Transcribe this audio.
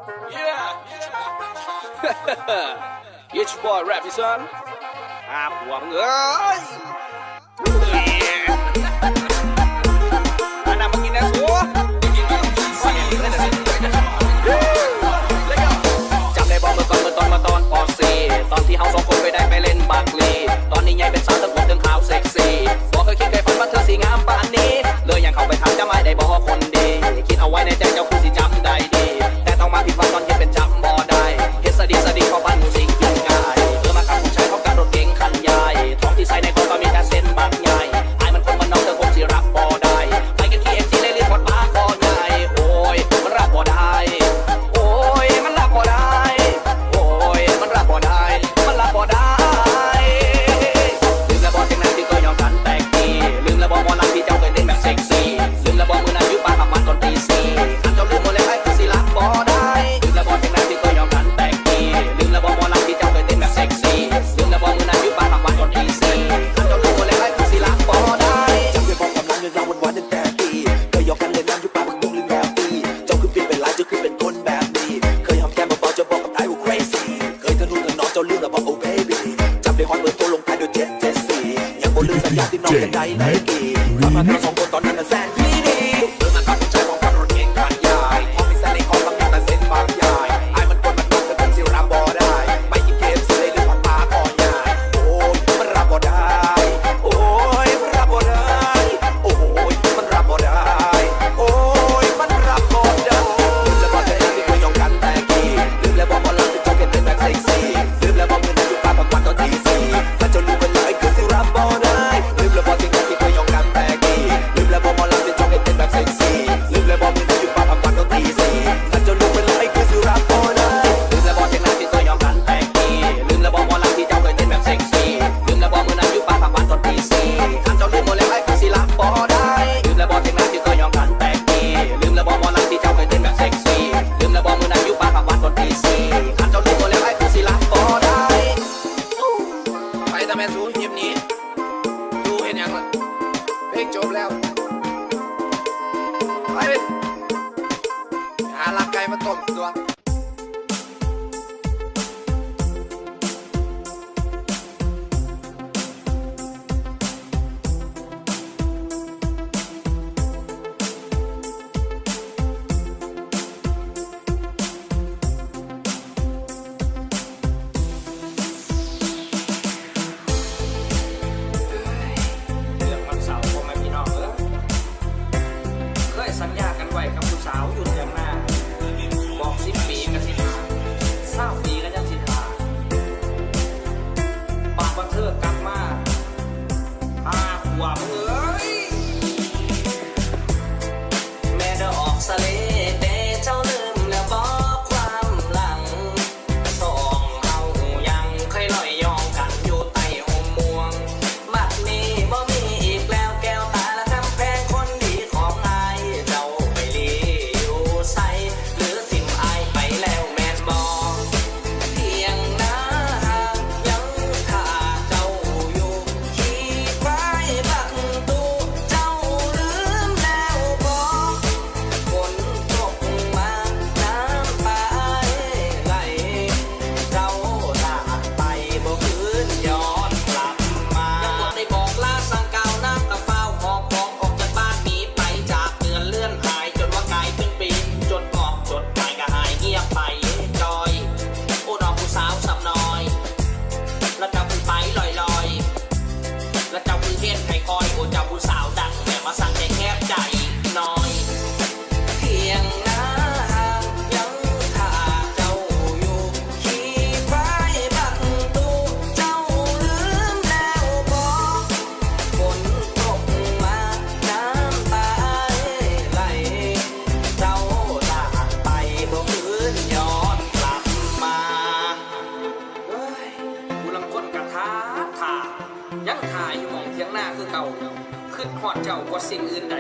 It's your boy Rap, son. หัวมึงอันนั้นมากินนะสัวจำได้บอกเมื่อก่อนตอนปอซีตอนที่เฮาสองคนไปเล่นบักลีตอนนี้ไงเป็นสาวตะโกนถึงขาวเซ็กซี่บอกเคยคิดเคยฝันว่าเธอสีงามปานนี้เลยยังเข้าไปถามจะไม่ได้บอกคนดีคิดเอาไว้ในใจเจ้าคือสิจำได้ดีแต่ต้องมาผิดหวังตอนเห็นเป็นจำบ่ได้เฮ็ดสดีเข้าบ้านมูสิกยังง่ายเพื่อมาขับผู้ชายเขาการรถเก๋งคันใหญ่ท้องที่ใส่ในคอก็มีแต่เส้นบางใหญ่ไอ้มันคนมันน้องเธอคงสิรับบ่ได้ไปกันที่ MC เลยรีบพอดปากคอใหญ่โอ้ยมันรับบ่ได้โอ้ยมันรับบ่ได้โอ้ยมันรับบ่ได้มันรับบ่ได้ลืมแล้วบ่เสียงนั้นที่เคยยอมกันแตกตีลืมแล้วบ่หมอลำที่เจ้าเคยเต้นแบบเซ็กซี่ลืมแล้วบ่มือนั้นอยู่ปากทำมันตอนตีสี่อันเจ้าลืมหมดเลยไอ้คือสิรับบ่ได้ลืมแล้วบ่เสียงนั้นที่เคยยอมกันแตกตีลืมแล้วบ่หมอลำที่เจ้าเคยเต้นแบบเซ็กซี่ลืมแล้วบ่มือนั้นอยู่ปากทำมันตอนตีสี่อันเจ้าลืมหมดเลยไอ้คือสิรับบ่ได้จำเคยบอกกำลังเงินรางวันตั้งแต่ปีเคยยกกันเล่นน้ำอยู่ปากมึงลืมแล้วปีเจ้าคือเปลี่ยนเป็นหลายเจ้าคือเป็นคนแบบนี้เคยหอมแก้มเบาๆเจ้าบอกกับไอ้ว่า crazy เคยทะนุถนอมเจ้าลืมแล้วบอก oh baby จำได้ฮอตเบอร์โทรลงท้ายด้วย774ยังบ่ลืมสัญญาที่น้องกันได้ไนกี้กลับมาทั้งสองคนตอนนั้นน่ะแสนดีเริ่มมาขับผู้ชายของขับรถเก๋งคันใหญ่พอมีแสนในคอต้องมีแต่เส้นบางใหญ่ไอ้มันคนมันน้องเธอคงสิรับบ่ได้ไปกินเคฟซีเลยหรือผัดปลาคอใหญ่โอ้ยมันรับบ่ได้โอ้ยมันรับบ่ได้โอ้ยมันรับบ่ได้โอ้ยมันรับบ่ได้ลืมแล้วบอกแต่ยังที่เคยยองกันแต่กี้ลืมแล้วบอกหมอลำที่เจ้าเก็บเป็นแบบเซ็กซี่ลืมแล้วบอกมือนั้นอยู่ปากบางวันตอนตีสี่ถ้าเจ้าลืมไปเลยคือสิรับบ่ได้ลืมแล้วบอกสิ่งที่เคยยองกันแต่กี้ลืมแล้วบอกหมอลำที่เจ้าเก็บเป็นแบบเซ็กซี่ลืมแล้วบอกมือนั้นอยู่ปากบางวันตอนตีสี่ถ้าเจ้าลืมไปเลยคือสิรับบ่ได้ลืมแล้วบ่เสียงนั้นที่เคยยอมกันแตกตีลืมแล้วบ่หมอลำที่เจ้าเคยเต้นแบบเซ็กซี่ลืมแล้วบ่มือนั้นอยู่ปากทำมันตอนตีสี่อันเจ้าลืมหมดแล้วไอ้คือสิรับบ่ได้ลืมแล้วบ่เสียงนั้นที่เคยยอมกันแตกตีลืมแล้วบ่หมอลำที่เจ้าเคยเต้นแบบเซ็กซี่ลืมแล้วบ่มือนั้นอยู่ปากทำมันตอนตีสี่อันเจ้าลืมหมดแล้วไอ้คือสิรับบ่ได้ไปทำไมสู้เงียบหนีดูเห็นยังล่ะเพลงจบแล้วไปหาลักไก่มาต้มตัว เรื่องวันเสาร์พ่อแม่พี่น้องเคยสัญญากันไว้กับผู้สาวอยู่เดือนหน้าบอก10 ปีก็สิหา20 ปีก็ยังสิหาปากว่าเธอกลับมาหัวมึงแม่เด้อออกสะเลแต่เจ้าลืมแล้วบอกความหลังสองเฮายังเคยลอยยองกันอยู่ใต้ห่มม่วงบัดนี้บ่มีอีกแล้วแก้วตาและกำแพงคนดีของอายเจ้าไปลีอยู่ใสหรือทิ่มอายไปแล้วแม่นบ่เพียงหน้ายังท่าเจ้าอยู่ขี่ควายบังตูเจ้าลืมแล้วบ่ฝนตกมาน้ำตาไหลเจ้าลาไปบ่คืนย้อนกลับมายังบ่ได้บอกลาสั่งกล่าวน้ำตาเฝ้าหอบของออกจากบ้านหนีไปจากเดือนเลื่อนหายจนว่ากลายเป็นปีจดออกจดหมายก็หายเงียบไปจอยโอ้ดอกผู้สาวสำน้อยแล้วเจ้าคือไปลอยๆแล้วเจ้าคือเฮ็ดให้คอยโอ้เจ้าผู้สาวดังแต่มาสั่งใจแคบใจน้อยเพียงหน้ายังท่าเจ้าอยู่ขี่ควายบังตูเจ้าลืมแล้วบ่ฝนตกมาน้ำตาไหลเจ้าลาไปบ่คืนย้อนกลับมาเฮ้ยกูลำคนกะท่ายังถ่ายอยู่หม่องเทียงหน้าคือเก่าขึ้นฮอดเจ้ากว่าสิ่งอื่นใด